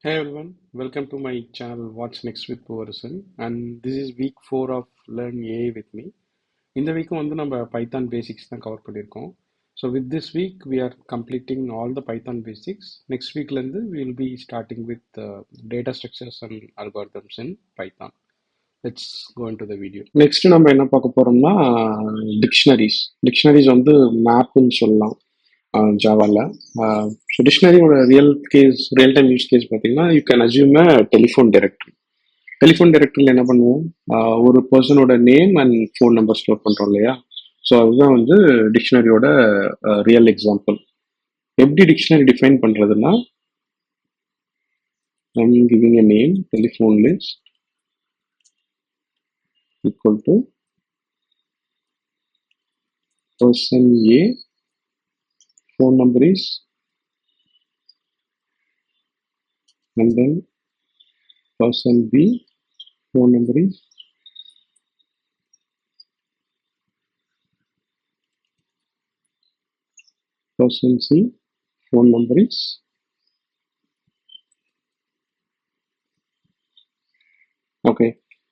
Hey everyone, welcome to my channel What's Next with Poverson, and this is week 4 of Learn AI with me. இந்த week வந்து நம்ம Python basics தான் cover பண்ணியிருக்கோம். So with this week we are completing all the Python basics. Next weekலேருந்து we will be starting with data structures and algorithms in Python. Let's go into the video. Next நம்ம என்ன பார்க்க போறோம்னா dictionaries வந்து மேப்னு சொல்லலாம் ஜாவாவில். So டிக்ஷனரியோட real time use case பார்த்தீங்கன்னா யூ கேன் அசியூம் டெலிஃபோன் டைரக்டரியில் என்ன பண்ணுவோம், ஒரு பர்சனோட name and phone number store பண்ணுறோம் இல்லையா. ஸோ அதுதான் வந்து டிக்ஷனரியோட ரியல் எக்ஸாம்பிள். எப்படி டிக்ஷனரி டிஃபைன் பண்ணுறதுன்னா, I'm giving a name telephone list equal to person A, phone number is, and then person B, phone number is, person C, phone number is. Okay,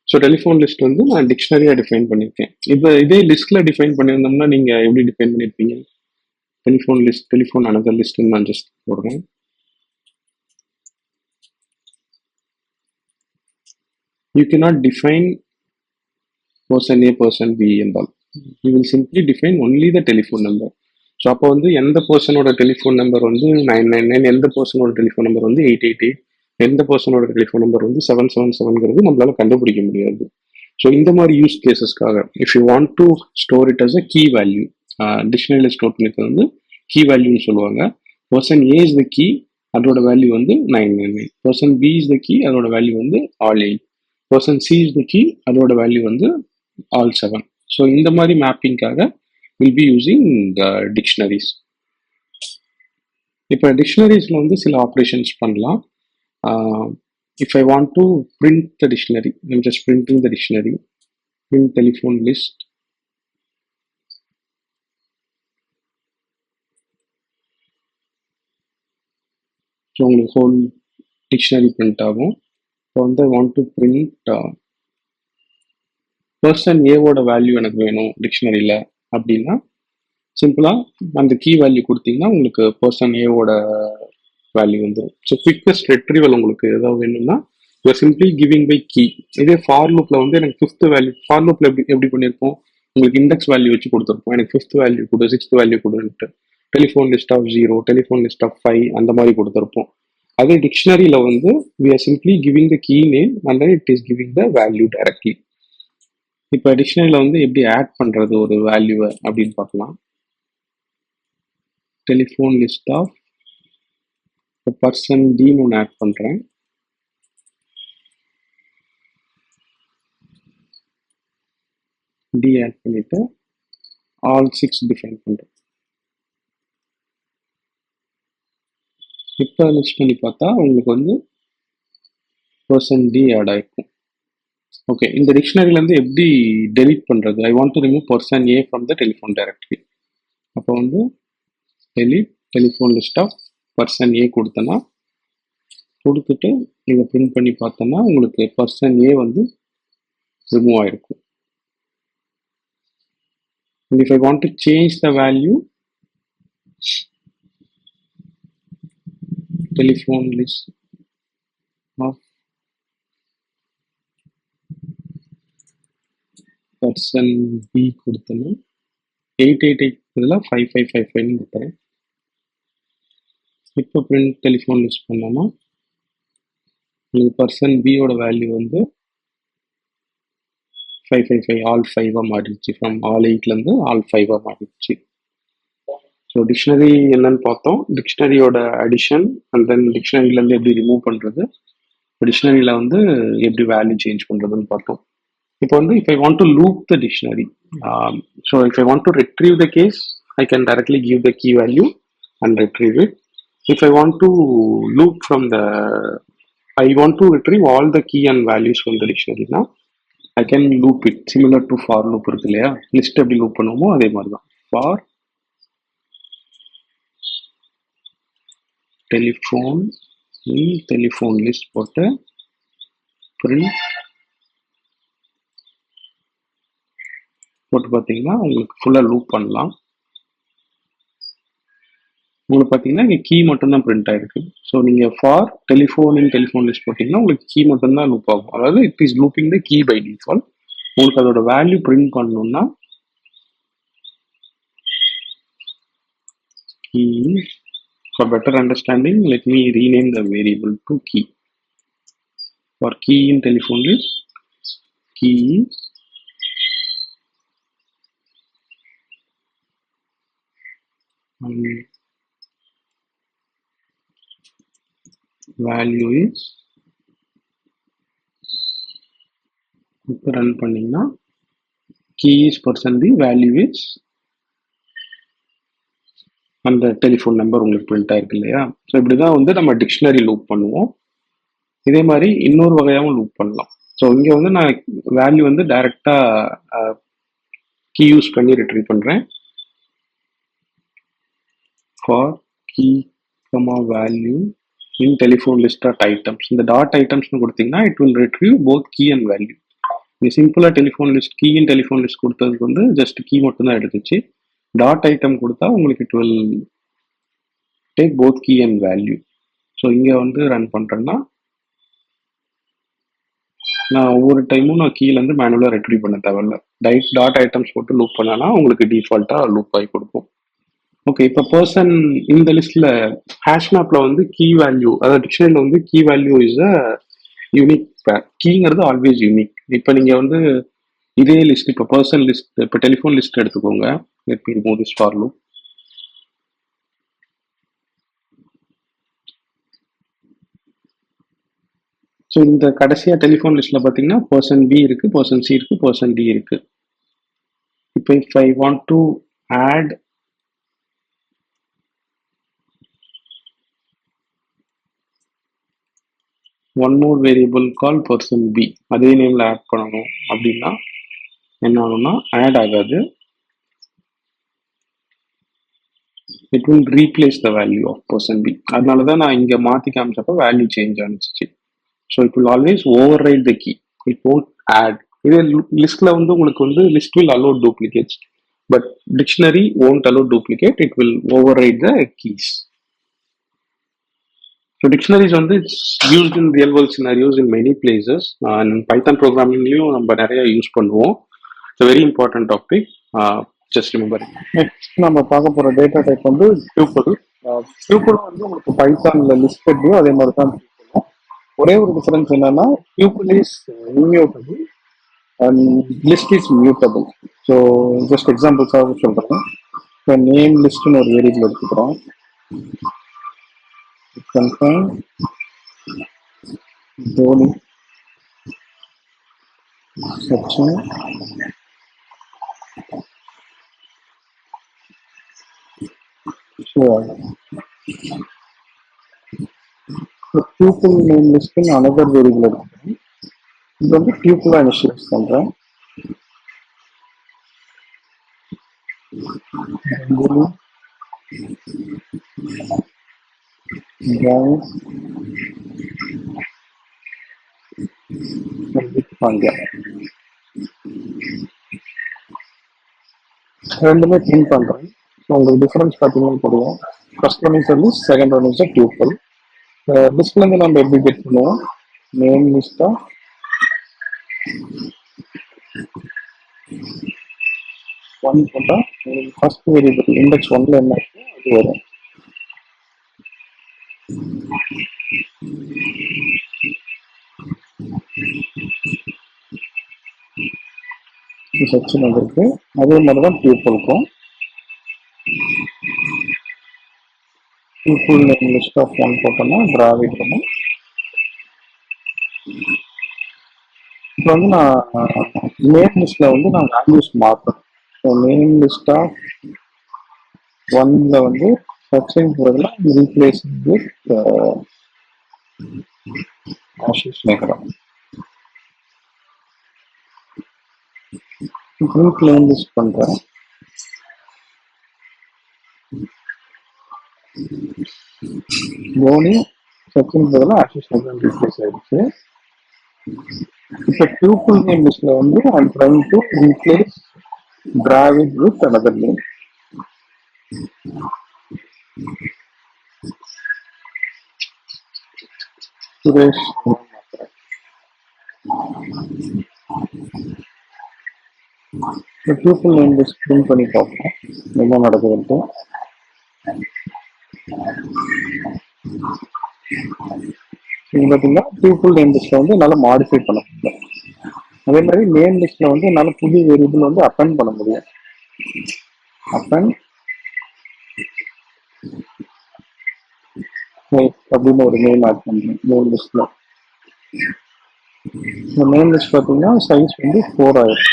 so telephone list வந்து நான் டிக்ஷனரியாக define பண்ணியிருக்கேன். இப்போ இதே லிஸ்ட்டில் define பண்ணியிருந்தோம்னா நீங்கள் எப்படி define பண்ணியிருப்பீங்க? Telephone another லிஸ்ட்னு நான் ஜஸ்ட் போடுறேன். You cannot define person A, person B and all. You will simply define only the telephone number. So அப்போ வந்து எந்த பர்சனோட டெலிஃபோன் நம்பர் வந்து 999, எந்த பர்சனோட டெலிஃபோன் நம்பர் வந்து 888, எந்த பர்சனோட டெலிஃபோன் நம்பர் வந்து 777ங்கிறது நம்மளால கண்டுபிடிக்க முடியாது. ஸோ இந்த மாதிரி யூஸ் கேசஸ்க்காக if you want to store it as a key value, டிக்ஷனரியில் ஸ்டோர் பண்ணிக்கிறது வந்து கீ வேல்யூன்னு சொல்லுவாங்க. Person A is the key, அதோட வேல்யூ வந்து 999. Person B is the key, அதோட வேல்யூ வந்து all 8. Person C is the key, அதோட வேல்யூ வந்து all 7. ஸோ இந்த மாதிரி மேப்பிங்காக வில் பி யூஸிங் டிக்ஷனரிஸ். இப்போ டிக்ஷனரிஸில் வந்து சில ஆப்ரேஷன்ஸ் பண்ணலாம். If I want to print the dictionary, I'm just printing the dictionary, print telephone list. So உங்களுக்கு ஹோல் டிக்ஷனரி பிரிண்ட் ஆகும். இப்போ வந்து ஐ வாண்ட் டு பிரிண்ட் பர்சன் ஏவோட வேல்யூ எனக்கு வேணும் டிக்ஷனரியில் அப்படின்னா, சிம்பிளாக அந்த கீ வேல்யூ கொடுத்தீங்கன்னா உங்களுக்கு பர்சன் ஏவோட வேல்யூ வந்துடும். ஸோ குவிக்கஸ்ட் ரெட்ரீவல் உங்களுக்கு ஏதாவது வேணும்னா you're simply giving by key. இதே ஃபார் லூப்பில் வந்து எனக்கு ஃபிஃப்த் வேல்யூ, ஃபார் லூப்பில் எப்படி பண்ணியிருப்போம், உங்களுக்கு இண்டெக்ஸ் வேல்யூ வச்சு கொடுத்துருப்போம். எனக்கு ஃபிஃப்த் வேல்யூ கொடு, சிக்ஸ்த் வேல்யூ கொடுன்ட்டு, telephone list of 0, telephone list of 5 அந்த மாதிரி கொடுத்துருப்போம். அதே டிக்ஷனரியில் வந்து we are simply giving the key name and then it is giving the value directly. இப்போ டிக்ஷனரியில் வந்து எப்படி ஆட் பண்ணுறது ஒரு வேல்யூவை அப்படின்னு பார்க்கலாம். டெலிஃபோன் லிஸ்ட் ஆஃப் பர்சன் டின்னு ஒன்று ஆட் பண்ணுறேன். டி ஆட் பண்ணிவிட்டு all 6 டிஃபைன் பண்ணுறேன். இப்போ லிஸ்ட் பண்ணி பார்த்தா உங்களுக்கு வந்து பர்சன் டி ஆட் ஆகிருக்கும். ஓகே, இந்த டிக்ஷனரியிலேருந்து எப்படி டெலிட் பண்ணுறது? I want to remove person A from the telephone directory. அப்போ வந்து delete telephone list of person A கொடுத்துட்டு இதை பிரிண்ட் பண்ணி பார்த்தோன்னா உங்களுக்கு பர்சன் ஏ வந்து ரிமூவ் ஆகிருக்கும். And if I want to change the value, telephone list of person B கொடுத்தனா 888 பதிலாக 5555 கொடுத்துறேன். இப்போ பிரிண்ட் டெலிஃபோன் லிஸ்ட் பண்ணோன்னா உங்களுக்கு பர்சன் பியோட வேல்யூ வந்து 555 ஆல் 5ஆக மாறிடுச்சு. ஃப்ரம் ஆல் 8லேருந்து ஆல் 5ஆக மாறிடுச்சு. ஸோ டிக்ஷனரி என்னன்னு பார்த்தோம், டிக்ஷனரியோட அடிஷன் அண்ட் தென் டிக்ஷனரியிலேருந்து எப்படி ரிமூவ் பண்ணுறது, டிக்ஷனரியில் வந்து எப்படி வேல்யூ சேஞ்ச் பண்ணுறதுன்னு பார்த்தோம். இப்போ வந்து if I want to loop the dictionary, so if I want to retrieve the case, I can directly give the key value and retrieve it. If I want to loop from the, I want to retrieve all the key and values from the dictionary now, I can loop it similar to for loop இருக்கு இல்லையா, list எப்படி loop பண்ணுவோமோ அதே மாதிரி தான். for telephone in telephone list போட்டு print போட்டு பார்த்தீங்கன்னா உங்களுக்கு ஃபுல்லாக லூப் பண்ணலாம். உங்களுக்கு பார்த்தீங்கன்னா இங்கே கீ மட்டும்தான் பிரிண்ட் ஆயிருக்கு. ஸோ நீங்கள் for telephone in telephone list போட்டிங்கன்னா உங்களுக்கு கீ மட்டும்தான் லூப் ஆகும். அதாவது it is looping the key by default. உங்களுக்கு அதோட வேல்யூ பிரிண்ட் பண்ணணும்னா key. For better understanding, let me rename the variable to key. For key in telephone list, key value is இப்போ run பண்ணிங்கன்னா key is person b, value is அந்த telephone number உங்களுக்கு print ஆயிருக்கு இல்லையா. So இப்படிதான் வந்து நம்ம டிக்ஷனரி லூப் பண்ணுவோம். இதே மாதிரி இன்னொரு வகையாகவும் லூப் பண்ணலாம். ஸோ இங்கே வந்து நான் வேல்யூ வந்து டைரெக்டாக கீ யூஸ் பண்ணி ரிட்ரீவ் பண்ணுறேன். For key comma value in telephone list dot items. இந்த டாட் ஐட்டம்ஸ்னு கொடுத்தீங்கன்னா it will retrieve both key and value. நீங்கள் சிம்பிளாக telephone list key in telephone list கொடுத்ததுக்கு வந்து ஜஸ்ட் கீ மட்டும்தான் எடுத்துச்சு. டாட் ஐட்டம் கொடுத்தா உங்களுக்கு it will take both key and value. So இங்கே வந்து ரன் பண்ணுறேன்னா நான் ஒவ்வொரு டைமும் நான் கீழேருந்து மேனுவலாக ரெட்ரீவ் பண்ண தேவையில்ல. டாட் ஐட்டம்ஸ் போட்டு லூப் பண்ணனா உங்களுக்கு டிஃபால்ட்டாக லூப் ஆகி கொடுக்கும். ஓகே, இப்போ பர்சன் இந்த லிஸ்ட்டில் ஹேஷ் மேப்பில் வந்து கீ வேல்யூ, அதாவது டிக்ஷனரியில் வந்து key value is a unique pair. கீங்கிறது ஆல்வேஸ் யூனிக். இப்போ நீங்கள் வந்து இதே லிஸ்ட், இப்போ பர்சன் லிஸ்ட், இப்போ டெலிஃபோன் லிஸ்ட் எடுத்துக்கோங்க. Let me remove this for loop. So இந்த கடைசியாக டெலிஃபோன் லிஸ்ட்டில் பார்த்தீங்கன்னா பர்சன் பி இருக்குது, பர்சன் சி இருக்குது, பர்சன் டி இருக்குது. இப்போ if I want to add one more variable call person B, அதே நேமில் ஆட் பண்ணணும் அப்படின்னா என்ன ஆகும்னா ஆட் ஆகாது. It will replace the value of person B. அதனால தான் நான் இங்கே மாற்றி காமிச்சப்போ வேல்யூ சேஞ்ச் ஆனிச்சு. So it will always overwrite the key, it won't add. இதே லிஸ்ட்டில் வந்து உங்களுக்கு வந்து list will allow duplicates, but dictionary won't allow duplicate, it will override the keys. So dictionaries வந்து it's used in real world scenarios in many places, and Python programmingலயும் நம்ம நிறைய use பண்ணுவோம். It's a very important topic. Just remember it. Next நம்ம பார்க்க போற data type வந்து tuple. Tuple வந்து உங்களுக்கு பைத்தான்ல லிஸ்ட் எப்படியோ அதே மாதிரி தான் டியூபிளும். ஒரே ஒரு டிஃபரன்ஸ் என்னன்னா tuple is immutable and list is mutable. So just எக்ஸாம்பிள்ஸாக சொல்றேன். இப்போ நேம் லிஸ்ட்னு ஒரு வேரியபிள் எடுத்துக்கிறோம். confirm Dhoni section sure. The tuple name list in another variable எடுத்துக்கிறேன். இது வந்து tuple initialize பண்றேன். Dhoni drive பாண்டியா ரெண்டுமே பிரிண்ட் பண்றேன். ஸோ உங்களுக்கு டிஃபரன்ஸ் பார்த்தீங்கன்னா தெரியும். First one is a list, second one is a tuple. லிஸ்ட்லேருந்து நம்ம எப்படி கெட் பண்ணுவோம்? நேம் லிஸ்டா ஒன் போட்டால் ஃபர்ஸ்ட் வேரியபிள் இண்டெக்ஸ் ஒன்ல என்ன இருக்கோ அது வரும். செக்ஷன் வந்திருக்கு. அதே மாதிரி தான் டியூபிளுக்கும். Tuple name list of one போட்டோம்னா டிராவிட் பண்ணும். இப்போ வந்து நான் நேம் லிஸ்ட்ல வந்து நான் வேல்யூஸ் மாற்றணும். ஸோ நேம் லிஸ்ட் ஆஃப் ஒன்ல வந்து செக்ஷன் போகிறதுல replace with Ashish நேகரா. Group name list பண்றேன். தோனி சச்சின் பதிலாக ஆஷிஷ் சந்திரன் ரீப்ளேஸ் ஆயிடுச்சு. இப்போ டியூபிள் நேம் லிஸ்ட்ல வந்து I'm trying to replace Dravid with another name. Suresh tuple name list print பண்ணி பார்ப்போம் என்ன நடக்குதுன்ட்டு. இது பார்த்தீங்கன்னா டியூபிள் நேம் லிஸ்ட்ல வந்து என்னால் மாடிஃபை பண்ண முடியும். அதே மாதிரி நேம் லிஸ்ட்ல வந்து என்னால் புது வேரியபிள் வந்து அப்பெண்ட் பண்ண முடியும். அப்பெண்ட் அப்படின்னு ஒரு நேம் ஆட் பண்ணுறேன் நேம் லிஸ்ட்ல. இந்த நேம் லிஸ்ட் பார்த்தீங்கன்னா சைஸ் வந்து 4 ஆயிருக்கு.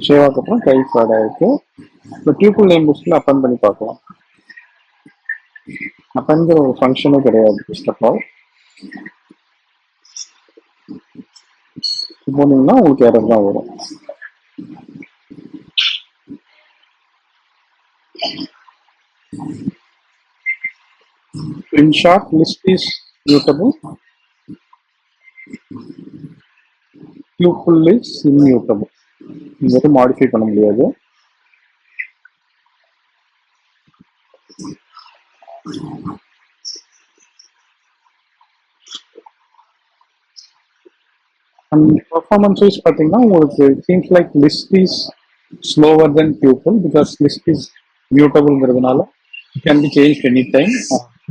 ஷேவாக்கு அப்புறம் டைப் ஆட் ஆயிருக்கு. இப்போ டியூபிள் நேம் லிஸ்ட்ல அப்பெண்ட் பண்ணி பார்க்கலாம். அப்பெண்ட்ங்கிற ஒரு ஃபங்க்ஷனே கிடையாது. ஃபர்ஸ்ட் ஆஃப் ஆல் போனீங்கன்னா உங்களுக்கு எரர் தான் வரும். In short, list is mutable. Tuple is immutable. இது மாடிஃபை பண்ண முடியாது. And performance wise பார்த்தீங்கன்னா உங்களுக்கு seems like list is slower than tuple because list is mutable-ங்கிறதுனால it can be changed anytime.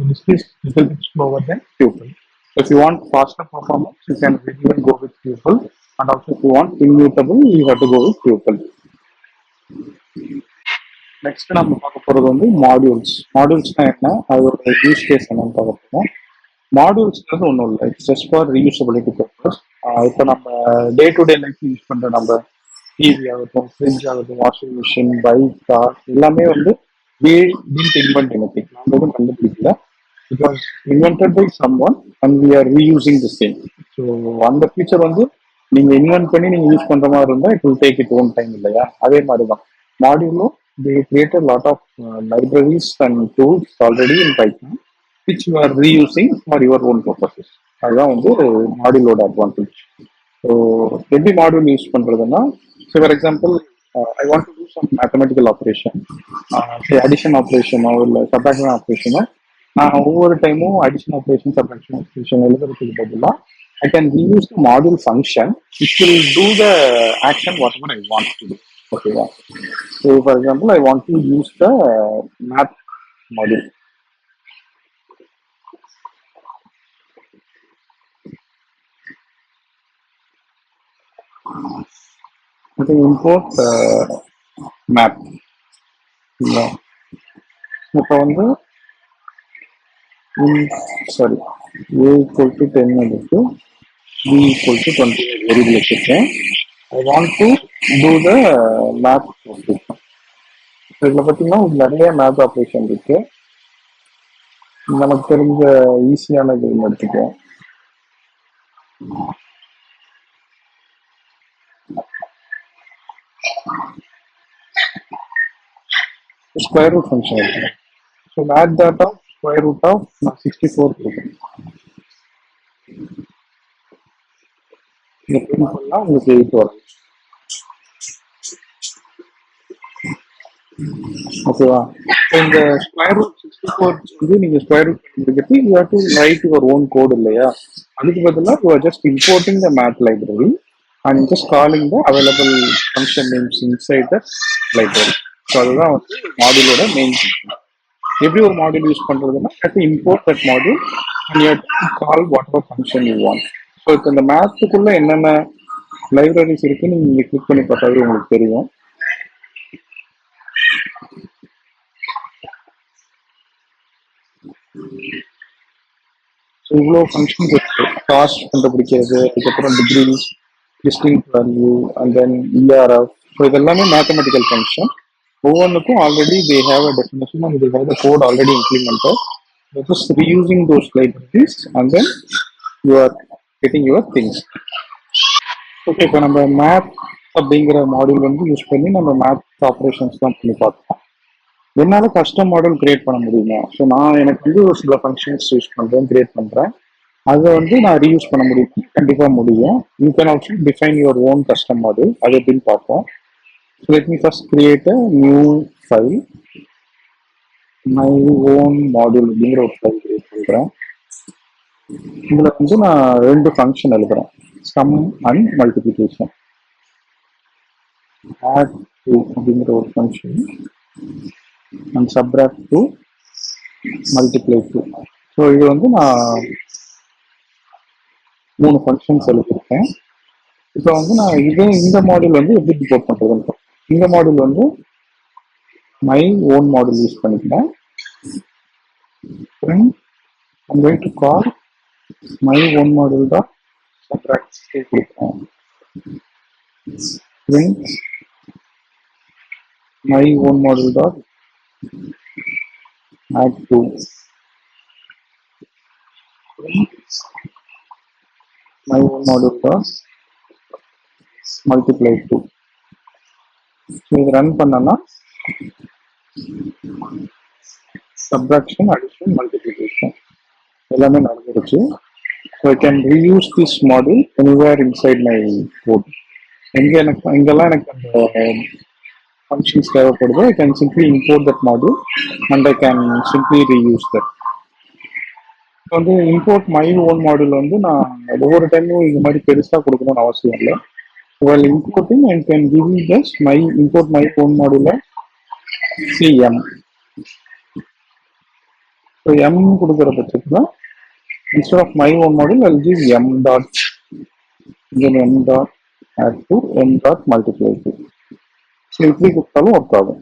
List is little bit slower than tuple. If you want faster performance, you can even go with tuple. And also if you want immutable, you have to go with tuple. Next நம்ம பார்க்க போறது வந்து modules. மாடியூல்ஸ்னா என்ன, அதோட use case என்னன்னு பார்க்க போறோம். மாடியூல்ஸ்ன்றது ஒன்றும் இல்லை, it's just for reusability purpose. இப்போ நம்ம day to day life use பண்ற நம்ம டிவி ஆகட்டும், ஃப்ரிட்ஜ் ஆகட்டும், வாஷிங் மிஷின், பைக், கார் எல்லாமே வந்து இன்வென்ட் எனிதிங், நம்ம எதுவும் கண்டுபிடிக்கல. It was invented by someone and we are reusing the same. So அந்த ஃபீச்சர் வந்து நீங்க இன்வென்ட் பண்ணி நீங்க யூஸ் பண்ற மாதிரி இருந்தால் it will take it own time இல்லையா? அதே மாதிரி தான் மாடியூலும் they created a lot of libraries and tools already in Python which you are reusing for your own purposes. அதுதான் வந்து மாடியூலோட அட்வான்டேஜ். ஸோ எப்படி மாடியூல் யூஸ் பண்றதுன்னா, so for example I want to do some mathematical operation, addition ஆப்ரேஷனோ இல்லை சப்ட்ராக்ஷன் ஆப்ரேஷனோ, நான் ஒவ்வொரு டைமும் அடிஷன் ஆப்ரேஷன் சப்ட்ராக்ஷன் ஆப்ரேஷன் எழுதுறதுக்கு பதிலாக I can reuse the module function which will do the action whatever I want to do. Okay, yeah. So for example, I want to use the math module. I can import math. Yeah. இப்போ வந்து sorry, a equal to 10 எடுத்து b equal to 20 variable வச்சிருக்கேன். I want to do the math operation. இதில் பார்த்தீங்கன்னா நிறைய math operation இருக்கு. நமக்கு தெரிஞ்ச ஈஸியான கேம் எடுத்துக்கோம். ஸ்கொயர் ரூட் ஃபங்க்ஷன் இருக்கு. So math dot of square root of 64 இருக்கு. இந்த பிரிண்ட் பண்ணால் உங்களுக்கு 8 வரும். ஓகேவா? இந்த ஸ்கொயர் ரூட் 64 வந்து நீங்க ஸ்கொயர் ரூட் பண்ணிருக்கிறது you have to write your own code இல்லையா? அதுக்கு பதிலாக you are just importing the math library and just calling the available function names inside the library. So அதுதான் வந்து மாடியூலோட மெயின் ஃபங்க்ஷன். எப்படி ஒரு மாடியூல் யூஸ் பண்றதுன்னா, you have to import that module and you have to call whatever function you want. So இப்போ இந்த மேத்துக்குள்ள என்னென்ன libraries இருக்குன்னு நீங்க கிளிக் பண்ணி பார்த்தாவே உங்களுக்கு தெரியும். இவ்வளோ ஃபங்க்ஷன்ஸ் இருக்கு. காஸ்ட் கண்டுபிடிக்கிறது, அதுக்கப்புறம் degree, distinct value and then ERF. So இதெல்லாமே மேத்தமெட்டிக்கல் ஃபங்க்ஷன். ஒவ்வொன்றுக்கும் already they have a definition and they have the code already implemented. Just reusing those libraries and then you are getting your things. Okay, இப்போ நம்ம math அப்படிங்கிற module வந்து use பண்ணி நம்ம math operations தான் பண்ணி பார்த்தோம். என்னால் கஸ்டம் மாடல் கிரியேட் பண்ண முடியுமா? ஸோ நான் எனக்கு வந்து ஒரு சில ஃபங்க்ஷன்ஸ் யூஸ் பண்ணுறேன், கிரியேட் பண்ணுறேன். அதை வந்து நான் ரீயூஸ் பண்ண முடியும், கண்டிப்பாக முடியும். You can also define your own custom model. அது எப்படின்னு பார்ப்போம். So let me first create a new file. My own module அப்படிங்கிற ஒரு ஃபைல் கிரியேட் பண்ணுறேன். இதில் வந்து நான் 2 ஃபங்க்ஷன் எழுதுறேன், sum and multiplication. Add two அப்படிங்கிற ஒரு function and subtract two, multiply two. So இது வந்து நான் 3 ஃபங்க்ஷன்ஸ் எழுதியிருக்கேன். இப்போ வந்து நான் இந்த மாடியூல் வந்து எப்படி இம்போர்ட் பண்ணுறதுன்னு, இந்த மாடியூல் வந்து மை ஓன் மாடியூல் யூஸ் பண்ணிக்கிறேன். Then I'm going to call my own model dot subtract கொடுக்கிறேன். Then my own model dot add to. My own model dot multiply to. So இது run பண்ணனா subtraction, addition, multiplication எல்லாமே நடந்துருச்சு. So I can reuse this module anywhere inside my code. எங்கெல்லாம் எனக்கு அந்த functions தேவைப்படுதோ I can simply import that module and I can simply reuse that. வந்து import my own module வந்து நான் ஒவ்வொரு டைமும் இந்த மாதிரி பெருசாக கொடுக்கணும்னு அவசியம் இல்லை. while importing I can give you just my import my own module cm. So m கொடுக்குற பட்சத்தில் instead of my own module I'll give m dot, then m dot add to, m dot multiply to. So இப்படி கொடுத்தாலும் work ஆகும்.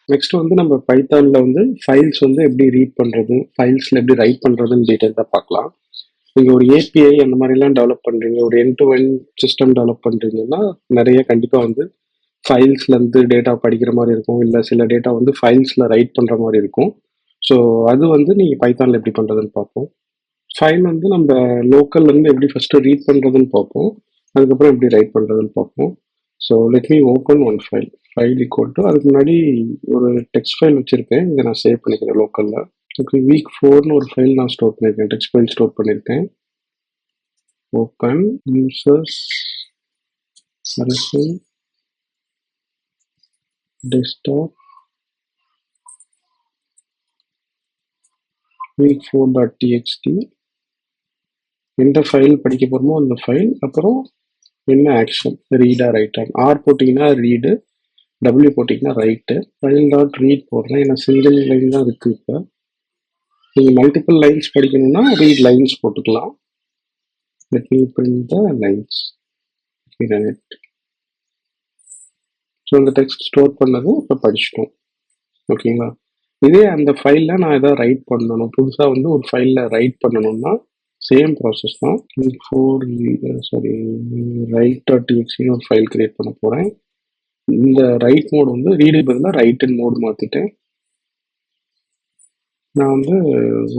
Next வந்து நம்ம பைத்தான்ல வந்து files வந்து எப்படி ரீட் பண்றது, ஃபைல்ஸ்ல எப்படி ரைட் பண்றதுன்னு டீட்டெயிலாக பார்க்கலாம். நீங்க ஒரு ஏபிஐ அந்த மாதிரிலாம் டெவலப் பண்றீங்க, ஒரு end to end system develop பண்றீங்கன்னா நிறைய கண்டிப்பா வந்து ஃபைல்ஸ்ல இருந்து டேட்டா படிக்கிற மாதிரி இருக்கும், இல்லை சில டேட்டா வந்து ஃபைல்ஸ்ல ரைட் பண்ற மாதிரி இருக்கும். ஸோ அது வந்து நீங்க பைத்தான்ல எப்படி பண்றதுன்னு பார்ப்போம். ஃபைல் வந்து நம்ம லோக்கல்ல இருந்து எப்படி ஃபர்ஸ்ட் ரீட் பண்றதுன்னு பார்ப்போம், அதுக்கப்புறம் எப்படி ரைட் பண்றதுன்னு பார்ப்போம். So let me open one file. File equal to, அதுக்கு முன்னாடி ஒரு டெக்ஸ்ட் ஃபைல் வச்சிருக்கேன், இதை நான் சேவ் பண்ணிக்கிறேன் லோக்கல்ல. ஓகே, வீக் 4னு ஒரு ஃபைல் நான் ஸ்டோர் பண்ணியிருக்கேன், டெக்ஸ்ட் ஃபைல் ஸ்டோர் பண்ணியிருக்கேன். ஓப்பன் யூசர்ஸ் அரசன் டெஸ்க்டாப் week4.txt. எந்த ஃபைல் படிக்க போகிறோமோ அந்த ஃபைல், அப்புறம் என்ன ஆக்ஷன், ரீடா ரைட்டா. ஆர் போட்டிங்கன்னா ரீடு, டபிள்யூ போட்டிங்கன்னா ரைட்டு. ஃபைல் டாட் ரீட் போடுறேன், ஏன்னா சிங்கிள் லைன் தான் இருக்குது. இப்போ நீங்கள் மல்டிபிள் லைன்ஸ் படிக்கணும்னா ரீட் லைன்ஸ் போட்டுக்கலாம். Let me print the lines. So அந்த டெக்ஸ்ட் ஸ்டோர் பண்ணது இப்போ படிச்சிட்டோம். ஓகேங்களா. இதே அந்த ஃபைலில் நான் எதாவது ரைட் பண்ணணும், புதுசாக வந்து ஒரு ஃபைலில் ரைட் பண்ணணும்னா சேம் ப்ராசஸ் தான். ரைட்.txt ஒரு ஃபைல் கிரியேட் பண்ண போகிறேன். இந்த ரைட் மோட் வந்து ரீடு பதிலாக ரைட்டுன்னு மோடு மாற்றிட்டேன். நான் வந்து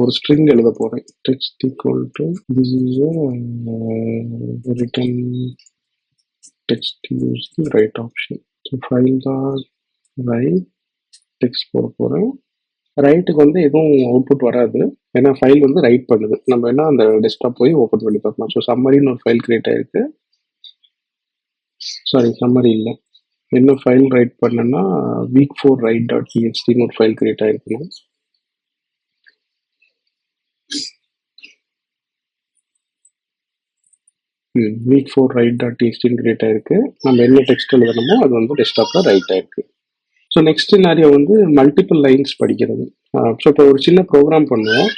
ஒரு ஸ்ட்ரிங் எழுத போகிறேன், text equal to this is written text use the right option. File தான் ரைட் டெக்ஸ்ட் போட போகிறேன். ரைட்டுக்கு வந்து எதுவும் அவுட்புட் வராது, ஏன்னா ஃபைல் வந்து ரைட் பண்ணுது. நம்ம என்ன அந்த டெஸ்க்டாப் போய் ஓப்பன் பண்ணி பார்க்கலாம். ஸோ சம்மரின்னு ஒரு ஃபைல் கிரியேட் ஆயிருக்கு. சாரி, சம்மரி இல்லை, என்ன ஃபைல் ரைட் பண்ணேன்னா week4 write.txt ஒரு ஃபைல் கிரியேட் ஆயிருக்கணும். week4 write.txt கிரியேட் ஆயிருக்கு. நம்ம என்ன டெக்ஸ்ட் எழுதணுமோ அது வந்து டெஸ்க்டாப்ல ரைட் ஆயிருக்கு. ஸோ நெக்ஸ்ட் சினாரியோ வந்து மல்டிபிள் லைன்ஸ் படிக்கிறது. ஸோ இப்போ ஒரு சின்ன ப்ரோக்ராம் பண்ணுவோம்.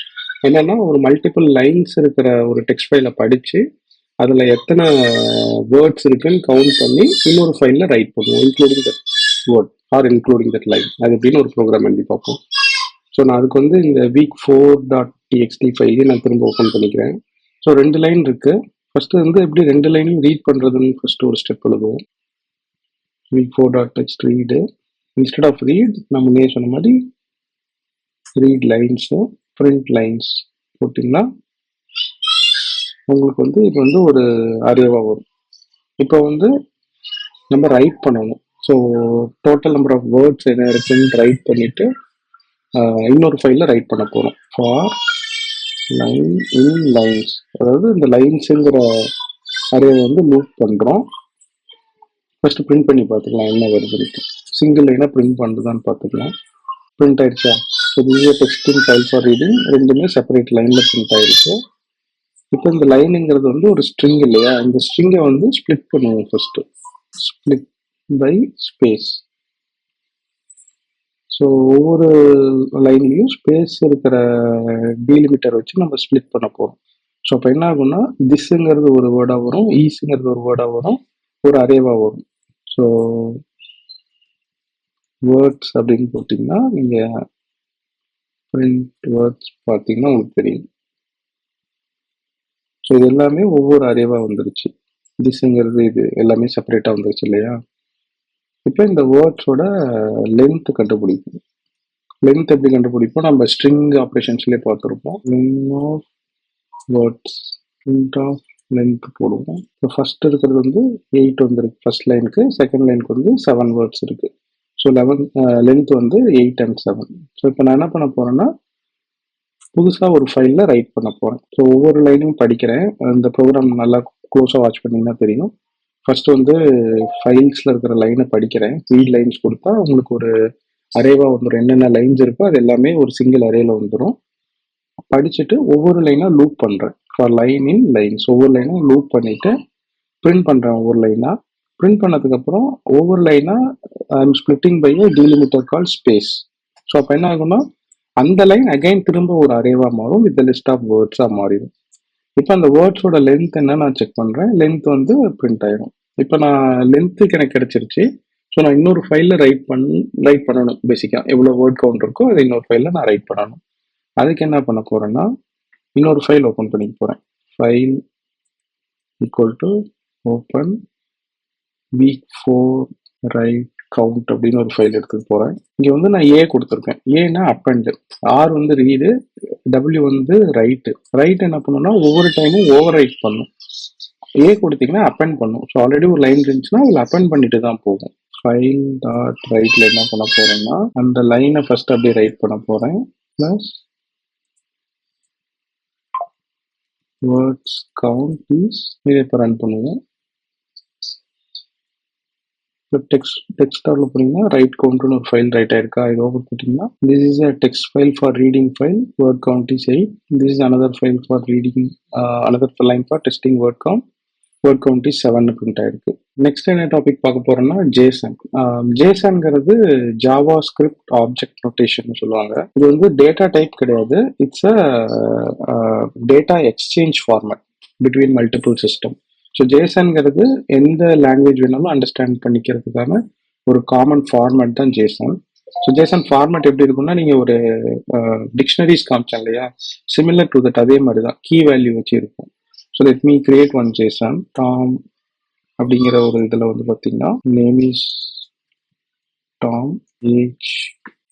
என்னன்னா ஒரு மல்டிபிள் லைன்ஸ் இருக்கிற ஒரு டெக்ஸ்ட் ஃபைலை படித்து அதில் எத்தனை வேர்ட்ஸ் இருக்குன்னு கவுண்ட் பண்ணி இன்னொரு ஃபைலில் ரைட் பண்ணுவோம், including that word or including that line. அது எப்படின்னு ஒரு ப்ரோக்ராம் எழுதி பார்ப்போம். ஸோ நான் அதுக்கு வந்து இந்த week4.txt ஃபைலையும் நான் திரும்ப ஓப்பன் பண்ணிக்கிறேன். ஸோ 2 லைன் இருக்கு. ஃபர்ஸ்ட் வந்து எப்படி 2 லைனையும் ரீட் பண்ணுறதுன்னு ஃபர்ஸ்ட் ஒரு ஸ்டெப் எழுதுவோம். week4.text read, instead of read நம்ம முன்னே சொன்ன மாதிரி ரீட் லைன்ஸு பிரிண்ட் லைன்ஸ் போட்டிங்கன்னா உங்களுக்கு வந்து இது வந்து ஒரு அரேவாக வரும். இப்போ வந்து நம்ம ரைட் பண்ணணும். So total number of words என்ன இருக்குன்னு ரைட் பண்ணிவிட்டு இன்னொரு ஃபைலில் ரைட் பண்ண போகிறோம். ஃபார் லைன் இன் லைன்ஸ், அதாவது இந்த லைன்ஸுங்கிற அரேவை வந்து லூப் பண்ணுறோம். ஃபர்ஸ்ட் பிரிண்ட் பண்ணி பார்த்துக்கலாம் என்ன வருதுன்னு. சிங்கிள் லைனாக பிரிண்ட் பண்ணுறதான்னு பார்த்துக்கலாம். பிரிண்ட் ஆயிடுச்சா? ஸோ இது டெக்ஸ்டிங் ஃபைல் ஃபார் ரீடிங், ரெண்டுமே செப்பரேட் லைனில் பிரிண்ட் ஆயிருக்கு. இப்போ இந்த லைனுங்கிறது வந்து ஒரு ஸ்ட்ரிங் இல்லையா, இந்த ஸ்ட்ரிங்கை வந்து ஸ்ப்ளிட் பண்ணுவோம். First split by space. So ஒவ்வொரு லைன்லையும் ஸ்பேஸ் இருக்கிற டீலிமிட்டர் வச்சு நம்ம ஸ்ப்ளிட் பண்ண போகிறோம். ஸோ அப்போ என்ன ஆகும்னா, திஸ்ங்கிறது ஒரு வேர்டாக வரும், ஈஸுங்கிறது ஒரு வேர்டாக வரும், ஒரு அரேவாக வரும். ஸோ வேர்ட்ஸ் அப்படின்னு போட்டிங்கன்னா நீங்கள் பிரிண்ட் வேர்ட்ஸ் பார்த்தீங்கன்னா உங்களுக்கு தெரியும். ஸோ இது எல்லாமே ஒவ்வொரு அரேவாக வந்துருச்சு. திஸ்ங்கிறது இது எல்லாமே செப்பரேட்டாக வந்துருச்சு இல்லையா. இப்போ இந்த வேர்ட்ஸோட லென்த் கண்டுபிடிக்கும். லென்த் எப்படி கண்டுபிடிப்போம், நம்ம ஸ்ட்ரிங் ஆப்ரேஷன்ஸ்லேயே பார்த்துருப்போம். வேர்ட்ஸ் print ஆஃப் லென்த் போடுவோம். இப்போ ஃபர்ஸ்ட் இருக்கிறது வந்து 8 வந்துருக்கு ஃபர்ஸ்ட் லைனுக்கு, செகண்ட் லைனுக்கு வந்து 7 வேர்ட்ஸ் இருக்குது. ஸோ லென்த் வந்து 8 and 7. ஸோ இப்போ நான் என்ன பண்ண போகிறேன்னா, புதுசாக ஒரு ஃபைலில் ரைட் பண்ண போகிறேன். ஸோ ஒவ்வொரு லைனும் படிக்கிறேன். இந்த ப்ரோக்ராம் நல்லா க்ளோஸாக வாட்ச் பண்ணிங்கன்னா தெரியும். ஃபர்ஸ்ட் வந்து ஃபைல்ஸில் இருக்கிற லைனை படிக்கிறேன். 3 லைன்ஸ் கொடுத்தா உங்களுக்கு ஒரு அரேவாக வந்துடும். என்னென்ன லைன்ஸ் இருக்கோ அது எல்லாமே ஒரு சிங்கிள் அரேல வந்துடும். படிச்சுட்டு ஒவ்வொரு லைனாக லூப் பண்ணுறேன். ஃபார் லைன் இன் லைன்ஸ் ஒவ்வொரு லைனாக லூப் பண்ணிவிட்டு பிரிண்ட் பண்ணுறேன். ஒவ்வொரு லைனாக பிரிண்ட் பண்ணதுக்கப்புறம் ஒவ்வொரு லைனாக I am splitting by a delimiter called space. So அப்போ என்ன ஆகும்னா, அந்த லைன் அகைன் திரும்ப ஒரு அரேவாக மாறும், வித் லிஸ்ட் ஆஃப் வேர்ட்ஸாக மாறிடும். இப்போ அந்த வேர்ட்ஸோட லென்த் என்ன நான் செக் பண்ணுறேன். லென்த் வந்து பிரிண்ட் ஆயிடும். இப்போ நான் லென்த்துக்கு எனக்கு கிடைச்சிருச்சு. ஸோ நான் இன்னொரு ஃபைலில் ரைட் பண்ணணும். பேசிக்காக எவ்வளோ வேர்ட் கவுண்ட் இருக்கோ அதை இன்னொரு ஃபைலில் நான் ரைட் பண்ணணும். அதுக்கு என்ன பண்ண போகிறேன்னா, இன்னொரு ஃபைல் ஓப்பன் பண்ணிக்க போகிறேன். File equal to open week 4 right count அப்படின்னு ஒரு ஃபைல் எடுத்துக்க போகிறேன். இங்கே வந்து நான் ஏ கொடுத்துருக்கேன். ஏன்னா அப்பெண்டு, ஆர் வந்து ரீடு, டபிள்யூ வந்து ரைட்டு. ரைட் என்ன பண்ணணும்னா ஒவ்வொரு டைமும் ஓவர் ரைட் பண்ணும். ஏ கொடுத்தீங்கன்னா அப்பெண்ட் பண்ணும். ஸோ ஆல்ரெடி ஒரு லைன் இருந்துச்சுன்னா அதில் அப்பெண்ட் பண்ணிட்டு தான் போகும். ஃபைல் டாட் ரைட்ல என்ன பண்ண போறேன்னா, அந்த லைனை ஃபர்ஸ்ட் அப்படியே ரைட் பண்ண போறேன். பிளஸ் வேர்ட்ஸ் கவுண்ட் இஸ், இதை இப்போ ரன் பண்ணுவோம். இப்போ டெக்ஸ்டாரில் போனீங்கன்னா ரைட் கவுண்ட்னு ஒரு ஃபைல் ரைட் ஆயிருக்கா, இது ஓப்பன் பண்ணிட்டீங்கன்னா this is a text file for reading file, word count is 8. This is another file for reading, another line for testing word count, word count is 7 print ஆயிருக்கு. Next என்ன topic பார்க்க போறோம்னா JSON. ஜேசன்ங்கிறது JavaScript object notation சொல்லுவாங்க. இது வந்து data type கிடையாது, it's a data exchange format between multiple system. So ஜேசன்ங்கிறது எந்த லாங்குவேஜ் வேணாலும் அண்டர்ஸ்டாண்ட் பண்ணிக்கிறதுக்கான ஒரு காமன் ஃபார்மேட் தான் ஜேசன். ஸோ ஜேசன் ஃபார்மேட் எப்படி இருக்கும்னா, நீங்கள் ஒரு டிக்ஷனரிஸ் காமிச்சாங்க இல்லையா, சிமிலர் டு தட் அதே மாதிரி தான் கீ வேல்யூ வச்சு இருக்கும். So let me create one Jason. Tom அப்படிங்கிற ஒரு இதில் வந்து பார்த்தீங்கன்னா name is Tom, age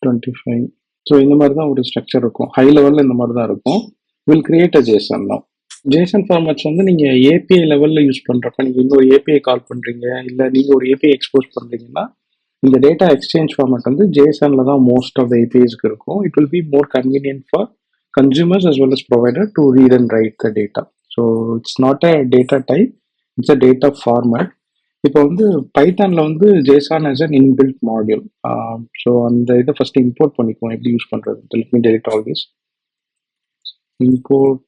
25. So இந்த மாதிரி தான் ஒரு ஸ்ட்ரக்சர் இருக்கும். ஹை லெவலில் இந்த மாதிரி தான் இருக்கும். வில் கிரியேட் அ ஜேசன் தான். ஜேசன் ஃபார்மேட்ஸ் வந்து நீங்கள் ஏபிஐ லெவலில் யூஸ் பண்ணுறப்ப, நீங்கள் இன்னொரு ஏபிஐ கால் பண்ணுறீங்க, இல்லை நீங்கள் ஒரு ஏபிஐ எக்ஸ்போஸ் பண்ணுறீங்கன்னா, இந்த டேட்டா எக்ஸ்சேஞ்ச் ஃபார்மேட் வந்து ஜேசனில் தான் மோஸ்ட் ஆஃப் த ஏபிஐஸ்க்கு இருக்கும். It will be more convenient for consumers as well as provider to read and write the data. So it's not a data type, it's a data format. இப்போ வந்து பைத்தானில் வந்து Jason as an inbuilt module. So அந்த இதை first import பண்ணிக்குவோம். எப்படி use பண்ணுறது, let me delete all this. import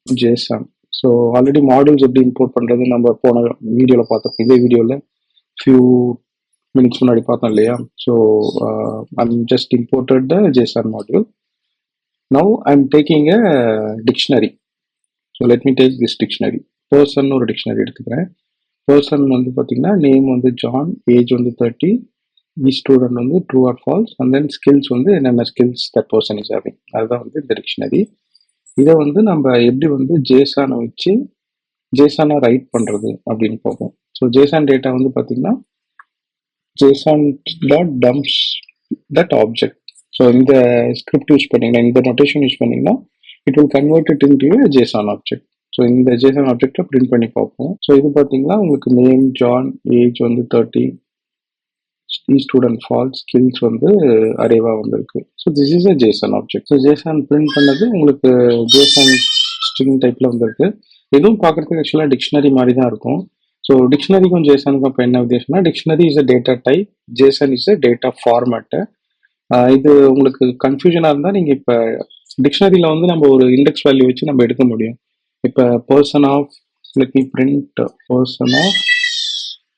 JSON. So already modules எப்படி import பண்ணுறது நம்ம போன வீடியோவில் பார்த்தோம். இதே வீடியோவில் ஃபியூ மினிட்ஸ் முன்னாடி பார்த்தோம் இல்லையா. So I'm just imported the Jason module. Now I'm taking a dictionary. So let me take this dictionary. Person ஒரு டிக்ஷனரி எடுத்துக்கிறேன். பர்சன் வந்து பார்த்தீங்கன்னா நேம் வந்து ஜான், ஏஜ் வந்து 30, ஸ்டூடெண்ட் வந்து true or false, and then skills வந்து என்னென்ன skills that person is having, அதுதான் வந்து இந்த டிக்ஷனரி. இதை வந்து நம்ம எப்படி வந்து ஜேசானை வச்சு ஜேசானை ரைட் பண்ணுறது அப்படின்னு பார்ப்போம். ஸோ ஜேசான் டேட்டா வந்து பார்த்தீங்கன்னா JSON dot dumps that object. So இந்த ஸ்கிரிப்ட் யூஸ் பண்ணிங்கன்னா, இந்த நோட்டேஷன் யூஸ் பண்ணிங்கன்னா it will convert it into a JSON object. So இந்த ஜேசான் ஆப்ஜெக்டை பிரிண்ட் பண்ணி பார்ப்போம். ஸோ இது பார்த்தீங்கன்னா உங்களுக்கு நேம் ஜான், ஏஜ் வந்து 30, ஸ்டூடெண்ட் ஃபால்ஸ் ஸ்கில்ஸ் வந்து அரேவா வந்திருக்கு. So this is a Jason object. So Jason print பண்ணது உங்களுக்கு ஜேசன் ஸ்ட்ரிங் டைப்ல வந்திருக்கு. எதுவும் பார்க்கறதுக்கு ஆக்சுவலாக டிக்ஷனரி மாதிரி தான் இருக்கும். ஸோ டிக்ஷனரிக்கும் ஜேசனுக்கும் இப்போ என்ன வித்தியாசம்னா, dictionary is a data type, JSON is a data format. இது உங்களுக்கு கன்ஃபியூஷனாக இருந்தால் நீங்கள் இப்போ டிக்ஷனரியில் வந்து நம்ம ஒரு இண்டெக்ஸ் வேல்யூ வச்சு நம்ம எடுக்க முடியும். இப்போ person of let me print person of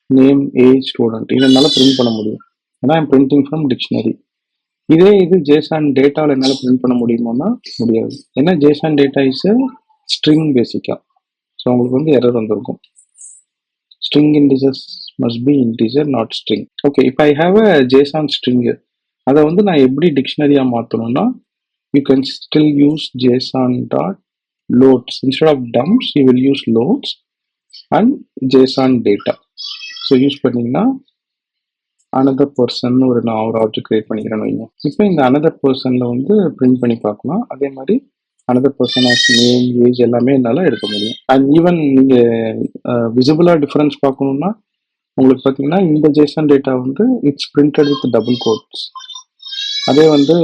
name age student இதனால பிரிண்ட் பண்ண முடியும். ஏன்னா ஐம் பிரிண்டிங் ஃப்ரம் டிக்ஷனரி. இதே இது ஜேசான் டேட்டாவில் என்னால் பிரிண்ட் பண்ண முடியுமானா முடியாது. ஏன்னா ஜேசான் டேட்டா இஸ் ஸ்ட்ரிங் பேசிக்காக. ஸோ உங்களுக்கு வந்து எரர் வந்திருக்கும். String integers must be integer not string. Okay, இப்போ I have a JSON string. அதை வந்து நான் எப்படி டிக்ஷனரியாக மாற்றணும்னா, you can still use JSON dot loads. Instead of dumps you will use loads and JSON data. So use பண்ணிங்கன்னா another person நான் ஒரு ஆப்ஜெக்ட் கிரியேட் பண்ணிக்கிறேன்னு வைங்க. இப்போ இந்த அனதர் பர்சனில் வந்து பிரிண்ட் பண்ணி பார்க்கலாம். அதே மாதிரி another person of name age எல்லாமே என்னால் எடுக்க முடியும். அண்ட் ஈவன் நீங்கள் விசிபிளாக டிஃப்ரென்ஸ் பார்க்கணுன்னா உங்களுக்கு பார்த்தீங்கன்னா இந்த ஜேசன் டேட்டா வந்து it's printed with double quotes. அதே வந்து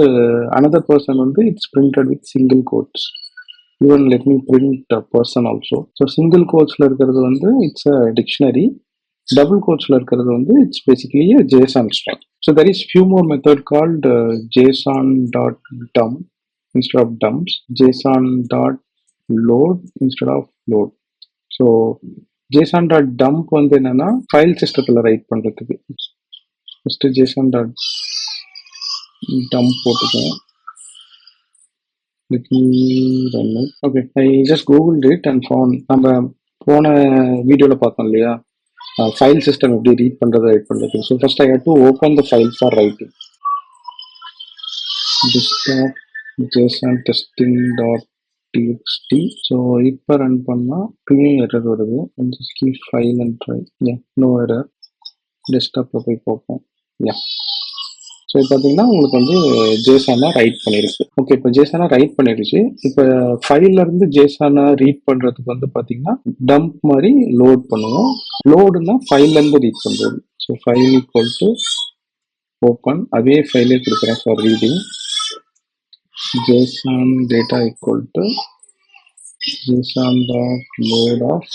அனதர் பர்சன் வந்து it's printed with single quotes. Even let me print person also. So single கோட்ஸில் இருக்கிறது வந்து it's a dictionary. Double quotes இருக்கிறது வந்து it's basically a JSON string. So there is few more method called JSON.dump instead of dumps, JSON.load instead of load. So JSON.dump வந்து என்னன்னா file சிஸ்டத்தில் right பண்ணுறதுக்கு first JSON.dump போட்டுக்கோங்க. Let me run it. Okay, I just googled it and found நம்ம போன வீடியோவில் பார்த்தோம் இல்லையா ஃபைல் சிஸ்டம் எப்படி ரீட் பண்ணுறது ரைட் பண்ணுறது. So first I had to open the file for writing. Desktop JSON testing dot TXT. So இப்போ run பண்ணால் பின்னும் எரர் வருது. File and try. No error. டெஸ்க்டாப்பில் போய் பார்ப்போம். ஸோ இப்போ பார்த்தீங்கன்னா உங்களுக்கு வந்து ஜேசானா ரைட் பண்ணிருக்கு. ஓகே, இப்போ ஜேசானா ரைட் பண்ணிடுச்சு. இப்போ ஃபைல்லேருந்து ஜேசானா ரீட் பண்ணுறதுக்கு வந்து பார்த்தீங்கன்னா டம்ப் மாதிரி லோட் பண்ணுவோம். லோடுனா ஃபைல்லேருந்து ரீட் பண்ணுறது. So file equal to open. அதே ஃபைலே கொடுக்குறேன் for reading. JSON data equal to JSON dot load of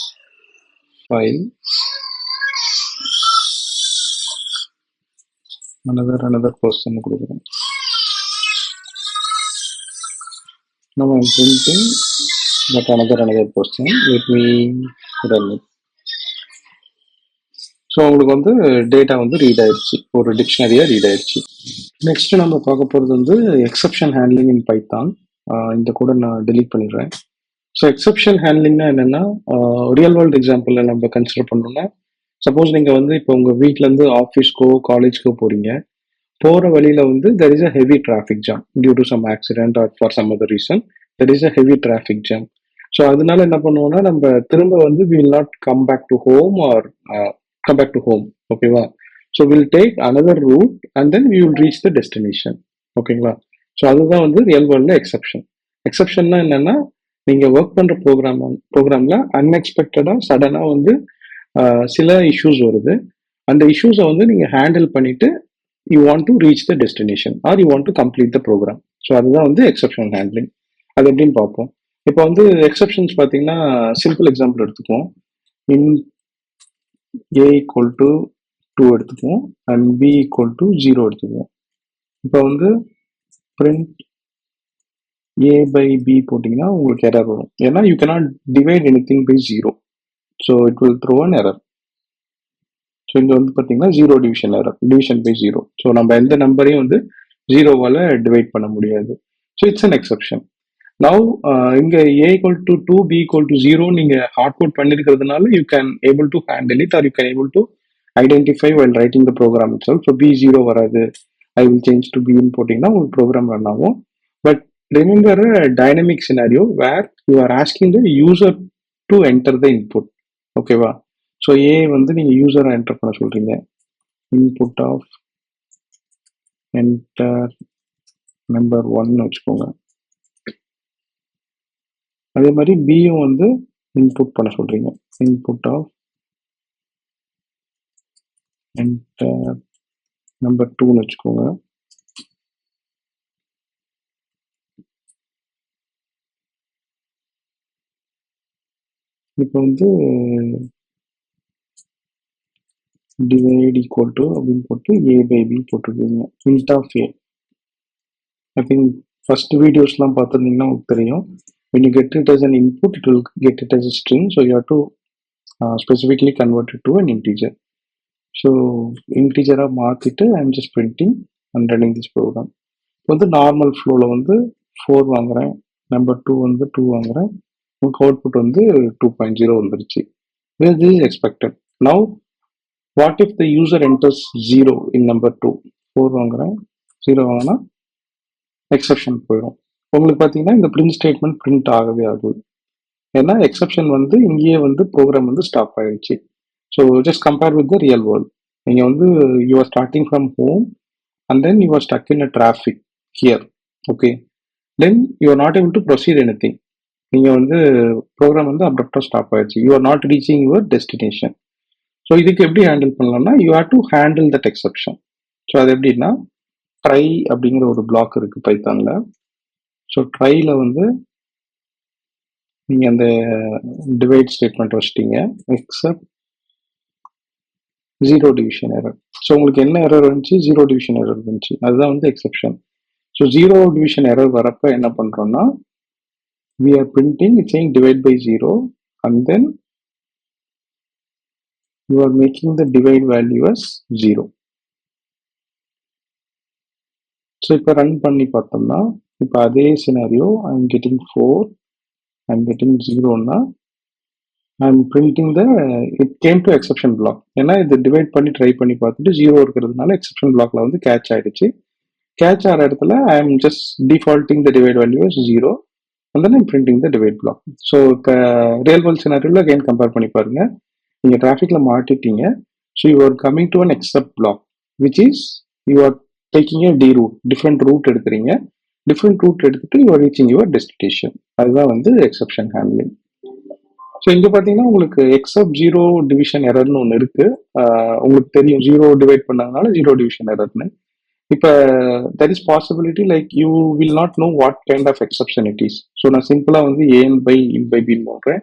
file. another person கொடுக்குறேன். Now I'm printing that another person. Let me run it. So உங்களுக்கு வந்து டேட்டா வந்து read ஆயிடுச்சு, ஒரு டிக்ஷனரியாக read ஆயிடுச்சு. நெக்ஸ்ட் நம்ம பார்க்க போகிறது வந்து எக்ஸப்ஷன் ஹேண்ட்லிங் இன் பைத்தான். இந்த கூட நான் டெலீட் பண்ணிடுறேன். ஸோ எக்ஸப்ஷன் ஹேண்ட்லிங்னா என்னென்னா, ரியல் வேர்ல்டு எக்ஸாம்பிளில் நம்ம கன்சிடர் பண்ணோம்னா, சப்போஸ் நீங்கள் வந்து இப்போ உங்கள் வீட்டிலேருந்து ஆஃபீஸ்க்கோ காலேஜ்க்கோ போகிறீங்க. போகிற வழியில் வந்து there is a heavy traffic jam due to some accident or for some other reason. There is a heavy traffic jam. So அதனால என்ன பண்ணுவோம்னா, நம்ம திரும்ப வந்து we will not come back to home or come back to home. ஓகேவா? So will take another route and then we will reach the destination. ஓகேங்களா? So அதுதான் வந்து ரியல் வேர்ல்டில் எக்ஸப்ஷன். எக்ஸப்ஷன்னா என்னன்னா, நீங்கள் ஒர்க் பண்ணுற ப்ரோக்ராமில் அன்எக்ஸ்பெக்டடாக சடனாக வந்து சில இஷ்யூஸ் வருது. அந்த இஷ்யூஸை வந்து நீங்கள் ஹேண்டில் பண்ணிட்டு you want to reach the destination or you want to complete the program. So அதுதான் வந்து எக்ஸப்ஷன் ஹேண்ட்லிங். அது எப்படின்னு பார்ப்போம். இப்போ வந்து எக்ஸப்ஷன்ஸ் பார்த்தீங்கன்னா சிம்பிள் எக்ஸாம்பிள் எடுத்துக்குவோம். இன் a equal to 2 எடுத்துக்குவோம் அண்ட் b equal to 0 எடுத்துக்குவோம். இப்போ வந்து print a by b போட்டிங்கன்னா உங்களுக்கு எரர் வரும். ஏன்னா you cannot divide anything by 0. So it will throw an error. So இங்கே வந்து பார்த்தீங்கன்னா 0 division error, division by 0. So நம்ம எந்த நம்பரையும் வந்து 0வால் டிவைட் பண்ண முடியாது. So it's an exception. Now இங்கே a equal to 2 b equal to 0 நீங்கள் ஹார்ட் கோட் பண்ணியிருக்கிறதுனால you can able to handle it or you can able to identify while writing the program itself. So b 0 வராது, I will change to பின்னு போட்டிங்கன்னா உங்களுக்கு program run ஆகும். But remember dynamic scenario where you are asking the user to enter the input. ஓகேவா? So A வந்து நீங்கள் யூசரை enter பண்ண சொல்கிறீங்க. இன்புட் ஆஃப் என்டர் நம்பர் 1 வச்சுக்கோங்க. அதே மாதிரி பியும் வந்து இன்புட் பண்ண சொல்றீங்க. இன்புட் ஆஃப் என்டர் நம்பர் 2ன்னு வச்சுக்கோங்க. இப்போ வந்து டிவைட் ஈக்குவல் டு அப்படின்னு போட்டு a/b போட்டுருக்கீங்க. int of a. I think first வீடியோஸ்லாம் பார்த்துருந்தீங்கன்னா உங்களுக்கு தெரியும். when you get it as an input, it will get it as a string, so you have to specifically convert it to an integer. So இன்டீஜராக மாற்றிட்டு I'm just printing and running this program. வந்து normal ஃப்ளோவில் வந்து 4 வாங்குறேன், number 2 வந்து 2 வாங்குறேன், உங்களுக்கு output வந்து 2.0 வந்துருச்சு. this is expected. Now what if the user enters 0 in number 2? 4 வாங்குறேன், 0 வாங்கினா எக்ஸப்ஷன் போயிடும். உங்களுக்கு பார்த்தீங்கன்னா இந்த பிரிண்ட் ஸ்டேட்மெண்ட் பிரிண்ட் ஆகவே ஆகுது. ஏன்னா எக்ஸப்ஷன் வந்து இங்கேயே வந்து ப்ரோக்ராம் வந்து ஸ்டாப் ஆயிடுச்சு. So just compare with the real world. நீங்கள் வந்து you are starting from home and then you R stuck in a traffic here. Okay, then you R not able to proceed any thing. நீங்கள் வந்து program வந்து அப்ரப்டாக stop ஆயிடுச்சு. You are not reaching your destination. So இதுக்கு எப்படி handle பண்ணலாம்னா you have to handle that exception. So அது எப்படின்னா try அப்படிங்கிற ஒரு பிளாக் இருக்கு பைத்தானில். ஸோ ட்ரைல வந்து நீங்கள் அந்த டிவைட் ஸ்டேட்மெண்ட் வச்சிட்டீங்க எக்ஸப்ட் 0 டிவிஷன் எரர். ஸோ உங்களுக்கு என்ன எரர் வந்துச்சு? 0 டிவிஷன் எரர் வந்துச்சு. அதுதான் வந்து எக்ஸப்ஷன். ஸோ 0 டிவிஷன் எரர் வரப்ப என்ன பண்ணுறோம்னா we are printing, it's saying divide by 0 and then you are making the divide value as 0. So இப்போ ரன் பண்ணி பார்த்தோம்னா இப்போ அதே scenario I'm getting 4, I'm getting 0ன்னா I'm printing the it came to exception block. ஏன்னா இது divide பண்ணி try பண்ணி பார்த்துட்டு 0 இருக்கிறதுனால எக்ஸப்ஷன் பிளாக்ல வந்து கேட்ச் ஆயிடுச்சு. கேட்ச் ஆகிற இடத்துல I am just defaulting the divide value as 0 and then I'm printing the divide block. So இப்போ ரியல் வேர்ல்ட் சினாரியோவில் அகைன் கம்பேர் பண்ணி பாருங்க. நீங்கள் டிராஃபிக்கில் மாட்டிட்டீங்க. So you are coming to an except block which is you are taking a D route, different route எடுக்கிறீங்க. Different route எடுத்துட்டு you are reaching your destination. அதுதான் வந்து எக்ஸப்ஷன் ஹேண்ட்லிங். ஸோ இங்கே பார்த்தீங்கன்னா உங்களுக்கு எக்ஸப்ட் 0 டிவிஷன் எரர்னு ஒன்று இருக்கு. உங்களுக்கு தெரியும் 0 டிவைட் பண்ணதுனால 0 டிவிஷன் எரர்னு. இப்போ there is possibility like you will not know what kind of exception it is. So நான் சிம்பிளாக வந்து ஏன் பை இன் பை பின்னு போடுறேன்.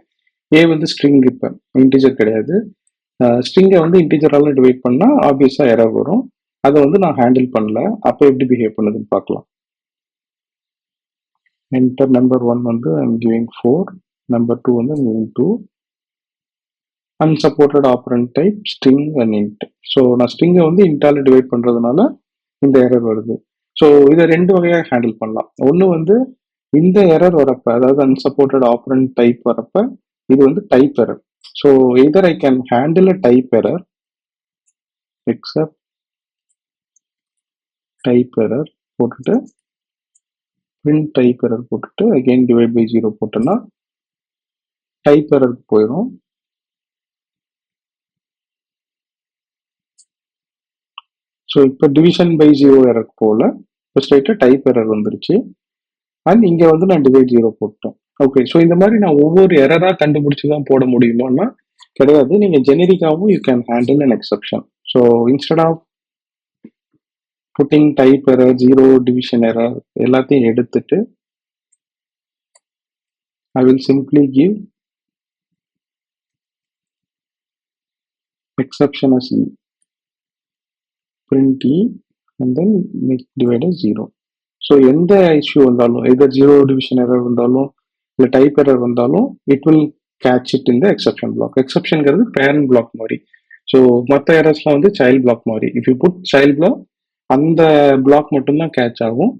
ஏ வந்து ஸ்ட்ரிங், இப்போ இன்டிஜர் கிடையாது. ஸ்ட்ரிங்கை வந்து இன்டிஜரால் டிவைட் பண்ணால் ஆப்வியஸாக எரர் வரும். அதை வந்து நான் ஹேண்டில் பண்ணல. அப்போ எப்படி பிஹேவ் பண்ணுதுன்னு பார்க்கலாம். என்டர் நம்பர் 1 வந்து ஐம் கிவிங் 4, நம்பர் 2 வந்து I'm giving 2. unsupported operand type string and int. So நான் ஸ்ட்ரிங்கை வந்து இன்டால டிவைட் பண்ணுறதுனால இந்த எரர் வருது. ஸோ இதை 2 வகையாக ஹேண்டில் பண்ணலாம். ஒன்று வந்து இந்த எரர் வரப்ப, அதாவது unsupported operand டைப் வரப்ப இது வந்து type error. So either I can handle a type error accept type error போட்டுட்டு பிரிண்ட் டைப் எரர் போட்டுட்டு அகைன் டிவைட் பை 0 போட்டோன்னா டைப் எரருக்கு போயிடும். ஸோ இப்போ டிவிஷன் பை 0 எரர் போல இப்போ ஸ்ட்ரைட்டாக டைப் எரர் வந்துருச்சு. அண்ட் இங்கே வந்து நான் டிவைட் 0 போட்டேன். ஓகே, ஸோ இந்த மாதிரி நான் ஒவ்வொரு எரராக கண்டுபிடிச்சி தான் போட முடியுமான்னா கிடையாது. நீங்கள் ஜெனரிக்காகவும் you can handle an exception. So instead of putting type error, 0 division error எல்லாத்தையும் எடுத்துட்டு I will simply give exception as e, print e and then make divide as 0. So எந்த இஷ்யூ வந்தாலும், எதர் 0 டிவிஷன் எரர் வந்தாலும் இல்லை type error வந்தாலும் it will catch it in the exception block. எக்ஸப்ஷன்ங்கிறது parent block மாதிரி. So மற்ற எரர்ஸ்லாம் வந்து சைல்ட் பிளாக் மாதிரி. If you put child block அந்த பிளாக் மட்டும்தான் கேட்ச் ஆகும்.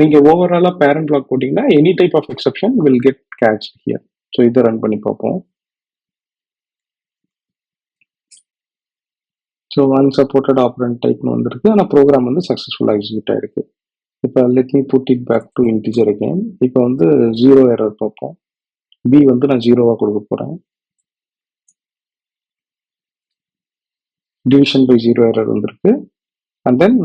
நீங்கள் ஓவராலாக பேரண்ட் பிளாக் போட்டிங்கன்னா any type of exception will get catch here. So இதை ரன் பண்ணி பார்ப்போம். ஸோ unsupported operand டைப்னு வந்திருக்கு. ஆனால் ப்ரோக்ராம் வந்து சக்ஸஸ்ஃபுல்லாக எக்ஸிக்யூட் ஆகிருக்கு. இப்போ let me put it back to integer again. இப்போ வந்து 0 எரர் பார்ப்போம். பி வந்து நான் 0வாக கொடுக்க போகிறேன். டிவிஷன் பை 0 எரர் வந்திருக்கு. And then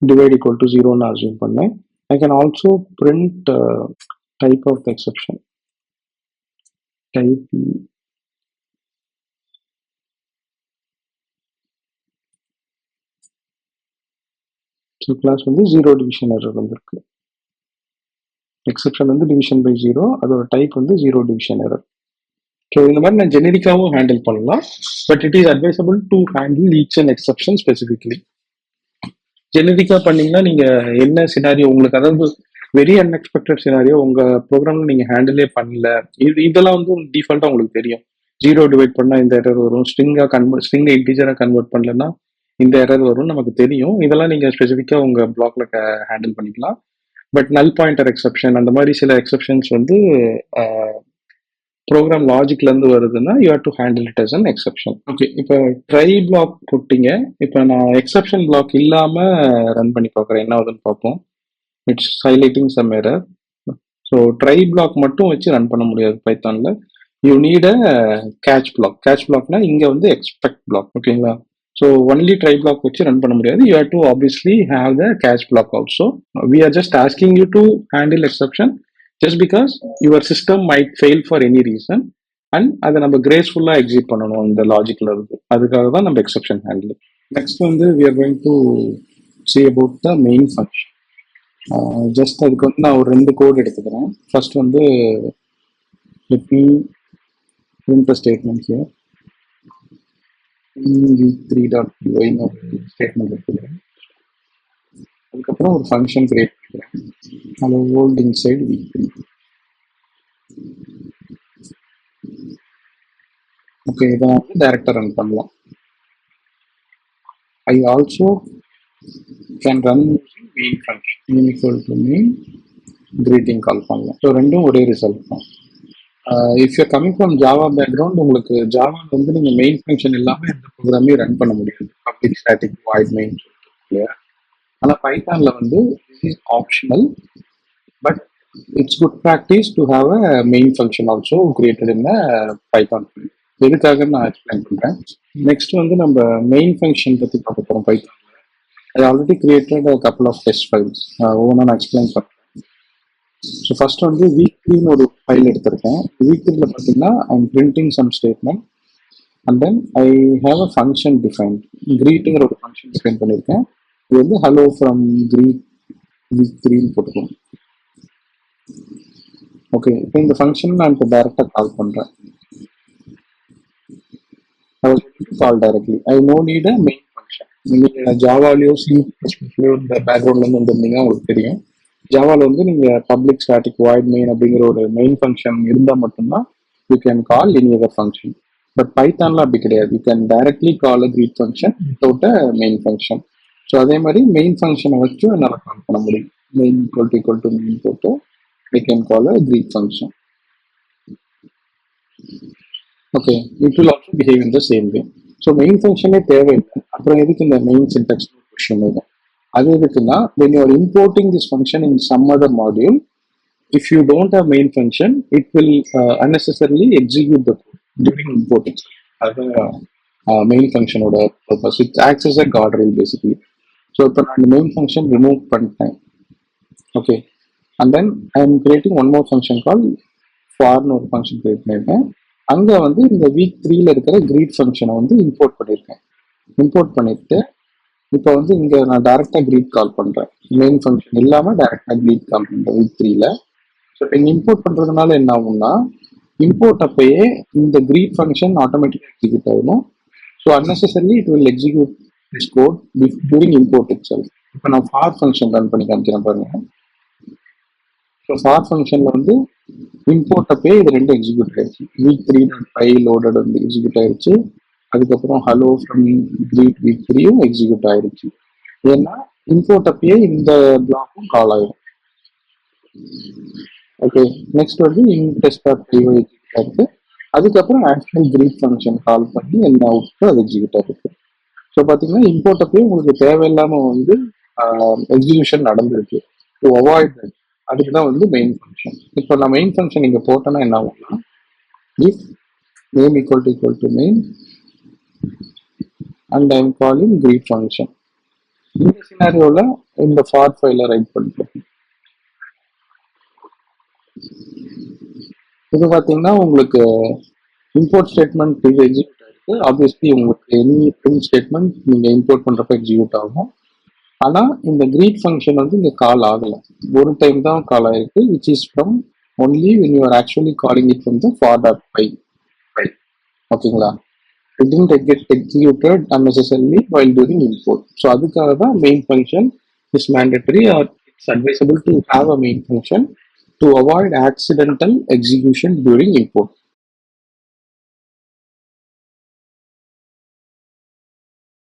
divide equal to 0 ன்னு assume பண்ணேன். I can also print type of the exception. Type E. So class வந்து ஜீரோ டிவிஷன் எரர் வந்திருக்கு. எக்ஸெப்ஷன் வந்து டிவிஷன் பை ஜீரோ, அதோட டைப் வந்து ஜீரோ டிவிஷன் எரர். ஸோ இந்த மாதிரி நான் ஜெனரிக்காவும் ஹேண்டில் பண்ணலாம், but it is advisable to handle each and exception specifically. ஜெனரிக்கா பண்ணீங்கன்னா நீங்க என்ன சினாரியோ உங்களுக்கு, அதாவது வெரி அன்எக்ஸ்பெக்டட் சினாரியோ உங்க ப்ரோக்ராம்ல நீங்க ஹேண்டிலே பண்ணல, இதெல்லாம் வந்து டிஃபால்ட்டா உங்களுக்கு தெரியும். ஜீரோ டிவைட் பண்ணா இந்த எரர் வரும், ஸ்ட்ரிங்கை இன்டீஜரா கன்வெர்ட் பண்ணலன்னா இந்த எரர் வரும் நமக்கு தெரியும். இதெல்லாம் நீங்க ஸ்பெசிஃபிக்கா உங்க பிளாக்ல ஹேண்டில் பண்ணிக்கலாம். பட் நல் பாயிண்டர் எக்ஸெப்ஷன் அந்த மாதிரி சில எக்ஸெப்ஷன்ஸ் வந்து ப்ரோக்ராம் லாஜிக்ல இருந்து வருதுன்னா you have to handle it as an exception. Okay, இப்போ ட்ரை பிளாக் போட்டீங்க. இப்போ நான் எக்ஸெப்ஷன் பிளாக் இல்லாம ரன் பண்ணி பார்க்குறேன், என்ன ஆகுதுன்னு பார்ப்போம். It's highlighting some error. So try block மட்டும் வச்சு ரன் பண்ண முடியாது பைத்தான்ல. You need a catch block. Catch பிளாக்னா இங்க வந்து எக்ஸ்பெக்ட் பிளாக். ஓகேங்களா? ஸோ ஒன்லி ட்ரை பிளாக் வச்சு ரன் பண்ண முடியாது. You have to obviously have the catch block also. We are just asking you to handle exception just because your system might fail for any reason, and அதை நம்ம கிரேஸ்ஃபுல்லா exit பண்ணணும் இந்த லாஜிக்ல இருக்கு. அதுக்காக தான் நம்ம எக்ஸெப்ஷன் ஹேண்டில். நெக்ஸ்ட் வந்து we are going to see about the main function. Just அதுக்கு வந்து நான் ஒரு 2 கோட் எடுத்துக்கிறேன். ஃபர்ஸ்ட் வந்து let me print the statement here. v3.py statement எடுத்துக்கிறேன். அதுக்கப்புறம் ஒரு ஃபங்க்ஷன் கிரியேட் பண்ணிக்கிறேன். hello world inside v3. Okay, இதை வந்து டைரக்டா ரன் பண்ணலாம். I also can run using main function. Main equal to main greeting கால் பண்ணலாம். ஸோ ரெண்டும் ஒரே ரிசல்ட் தான். If you coming from Java background, உங்களுக்கு ஜாவா வந்து நீங்கள் மெயின் ஃபங்க்ஷன் இல்லாமல் எந்த ப்ரோக்ராமையும் ரன் பண்ண முடியாது. பப்ளிக் ஸ்டாட்டிக் வாய்ட் மெயின் இல்லையா? ஆனால் பைத்தானில் வந்து this is optional, but it's good practice to have a main function also created in Python. எதுக்காக நான் எக்ஸ்பிளைன் பண்ணுறேன். நெக்ஸ்ட் வந்து நம்ம மெயின் ஃபங்க்ஷன் பற்றி பார்க்க போகிறோம் பைத்தானில். I already created a couple of test files, ஒவ்வொன்றா நான் எக்ஸ்பிளைன் பண்ணுறேன். ஸோ ஃபர்ஸ்ட் வந்து வீக்லின்னு ஒரு ஃபைல் எடுத்திருக்கேன். வீக்லியில் பார்த்தீங்கன்னா I'm printing some statement and then I have a function defined. கிரீட்டுங்கிற ஒரு ஃபங்க்ஷன் டிஃபைன் பண்ணியிருக்கேன். இது வந்து ஹலோ ஃப்ரம் கிரீட் வீக்3ன்னு போட்டுக்கோங்க. ஓகே, இப்போ இந்த ஃபங்க்ஷன் நான் இப்போ டைரெக்டாக கால் பண்ணுறேன். Call directly. I no need a main function. நீங்கள் ஜாவாலையோ சிஓ இந்த பேக்ரவுண்ட்லேருந்து வந்திருந்தீங்கன்னா உங்களுக்கு தெரியும். ஜாவாவில் வந்து நீங்கள் பப்ளிக் ஸ்டாட்டிக் வாய்ட் மெயின் அப்படிங்கிற ஒரு மெயின் ஃபங்க்ஷன் இருந்தால் மட்டும்தான் you can call any other function. But பைத்தான்ல அப்படி கிடையாது. You can directly call a greet function without a main function. So அதே மாதிரி மெயின் ஃபங்க்ஷனை வச்சு என்னால் கால் பண்ண முடியும். மெயின் ஈக்குவல் டு மெயின் போட்டு we can call a greet function. Okay, it will also behave in the same way. So main function தேவையில்லை. அப்புறம் எதுக்கு இந்த main syntax question இருக்கும்? அது எதுக்குன்னா when you are importing this function in some other module, if you don't have main function, it will unnecessarily execute the code during importing. அது main function ஓட purpose. It acts as a guardrail basically. So இப்போ நான் main function remove பண்ணிட்டேன். Okay. And then I am creating one more function called for ஒரு function create பண்ணியிருக்கேன். அங்கே வந்து இந்த வீக்3ல இருக்கிற கிரீட் ஃபங்க்ஷனை வந்து இம்போர்ட் பண்ணியிருக்கேன். இம்போர்ட் பண்ணிட்டு இப்போ வந்து இங்கே நான் டைரக்டாக கிரீட் கால் பண்ணுறேன். மெயின் ஃபங்க்ஷன் இல்லாமல் டைரக்டாக கிரீட் கால் பண்ணுறேன் வீக்3ல. ஸோ இங்கே இம்போர்ட் பண்ணுறதுனால என்ன ஆகும்னா, இம்போர்ட் அப்பயே இந்த கிரீட் ஃபங்க்ஷன் ஆட்டோமேட்டிக்காக எக்ஸிக்யூட் ஆகணும். So unnecessarily it will execute this code during import itself. இப்போ நான் ஃபார் ஃபங்க்ஷன் ரன் பண்ணி காமிக்கிறேன் பாருங்க. ஸோ ஃபார் ஃபங்க்ஷனில் வந்து இம்போர்ட் அப்பயே இது ரெண்டும் எக்ஸிக்யூட் ஆயிடுச்சு. வீக்3.py லோடட் வந்து எக்ஸிக்யூட் ஆயிடுச்சு. அதுக்கப்புறம் ஹலோ ஃப்ரம் கிரீட் வீக்3யும் எக்ஸிக்யூட் ஆயிடுச்சு. ஏன்னா இம்போர்ட் அப்பயே இந்த பிளாக்கும் கால் ஆயிடும். ஓகே, நெக்ஸ்ட் வந்து இன்டெஸ்ட்.py எக்ஸிக்யூட் ஆயிருக்கு. அதுக்கப்புறம் ஆக்சுவல் கிரீட் ஃபங்க்ஷன் கால் பண்ணி என்ன அவுட்புட் அது எக்ஸிக்யூட் ஆயிருக்கு. ஸோ பார்த்தீங்கன்னா இம்போர்ட் அப்பயே உங்களுக்கு தேவையில்லாமல் வந்து எக்ஸிக்யூஷன் நடந்திருக்கு. டு அவாய்ட் தட், அதுக்கு தான் வந்து மெயின் ஃபங்க்ஷன். இப்போ நான் மெயின் ஃபங்க்ஷன் இங்கே போட்டேன்னா என்ன ஆகும்னா, if name equal to main and I'm calling create function. இந்த சினாரியோவில் இந்த ஃபார் ஃபைலை ரைட் பண்ணிட்டேன். இது பார்த்தீங்கன்னா உங்களுக்கு இம்போர்ட் ஸ்டேட்மெண்ட் இது எக்ஸிக்யூட் ஆயிருக்கு. ஆப்வியஸ்லி உங்களுக்கு எனி பிரிண்ட் ஸ்டேட்மெண்ட் நீங்கள் இம்போர்ட் பண்ணுறப்ப எக்ஸிக்யூட் ஆகும். ஆனா இந்த greet ஃபங்க்ஷன் வந்து இங்க கால் ஆகல. ஒரு டைம் தான் கால் ஆயிருக்கு, which is from only when you are actually calling it from the for.py file. ஓகேங்களா? It didn't get executed unnecessarily while doing import. So அதுக்காக தான் main function is mandatory, or it's advisable to have a main function to avoid accidental execution during import.